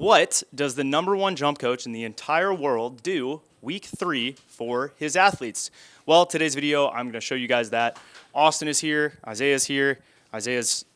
What does the #1 jump coach in the entire world do week 3 for his athletes? Well, today's video, I'm going to show you guys that. Austin is here. Isaiah's here. Isaiah's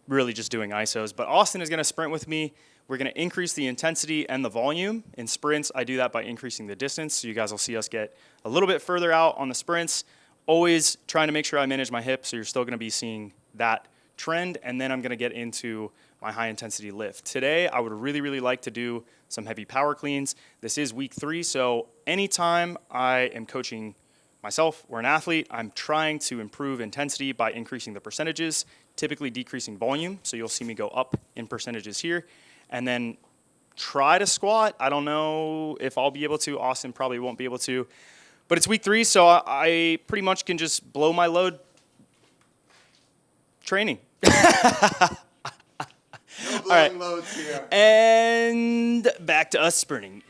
really just doing ISOs, but Austin is going to sprint with me. We're going to increase the intensity and the volume. In sprints, I do that by increasing the distance, so you guys will see us get a little bit further out on the sprints. Always trying to make sure I manage my hip, so you're still going to be seeing that trend, and then I'm going to get into my high intensity lift. Today, I would really like to do some heavy power cleans. This is week 3, so anytime I am coaching myself or an athlete, I'm trying to improve intensity by increasing the percentages, typically decreasing volume. So you'll see me go up in percentages here, and then try to squat. I don't know if I'll be able to. Austin probably won't be able to, but it's week 3, so I pretty much can just blow my load training. No blowing loads here. And back to us sprinting.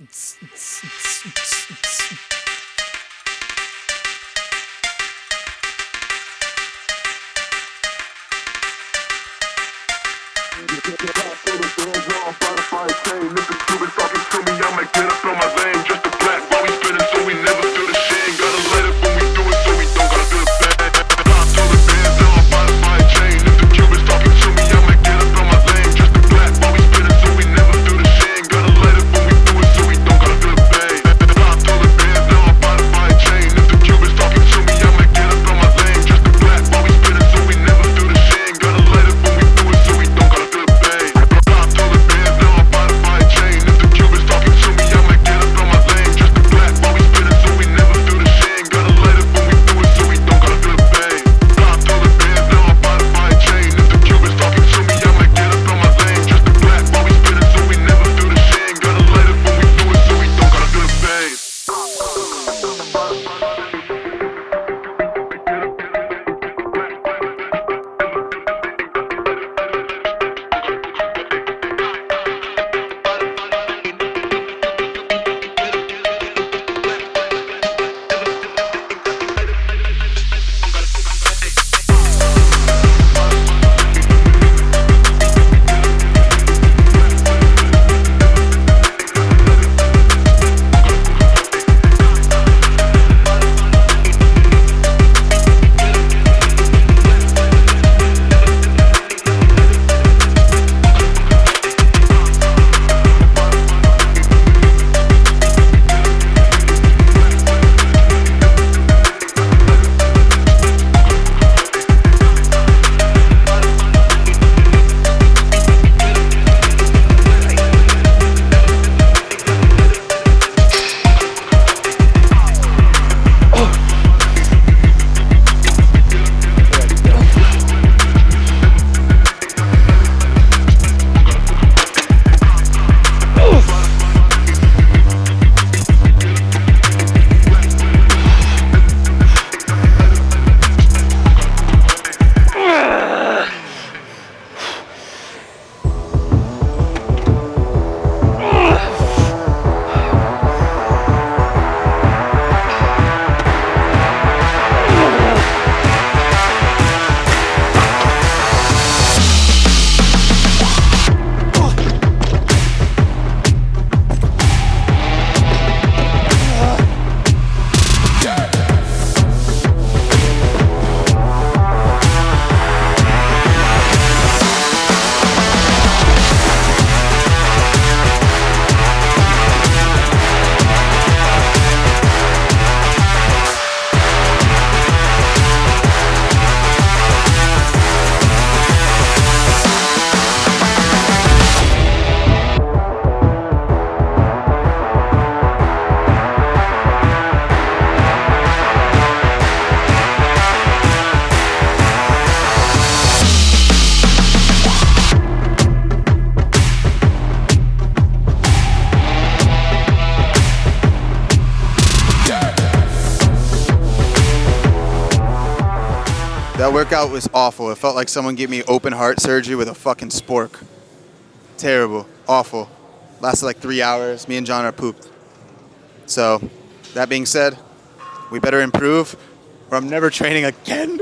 That workout was awful. It felt like someone gave me open heart surgery with a fucking spork. Terrible. Awful. Lasted like 3 hours. Me and John are pooped. So, that being said, we better improve or I'm never training again.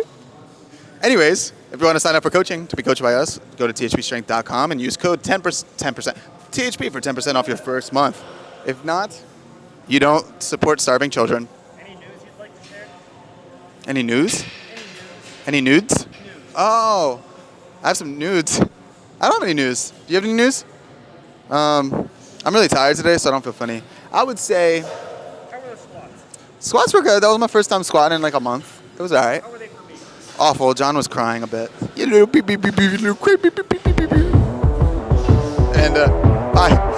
Anyways, if you want to sign up for coaching, to be coached by us, go to thpstrength.com and use code 10%, THP for 10% off your first month. If not, you don't support starving children. Any news you'd like to share? Any news? Any news? Any nudes? News. Oh, I have some nudes. I don't have any news. Do you have any news? I'm really tired today, so I don't feel funny. I would say How were the squats? squats were good. That was my first time squatting in like a month. It was all right. How were they for me? Awful. John was crying a bit. You little beep beep beep beep, little beep beep beep beep beep beep. And bye.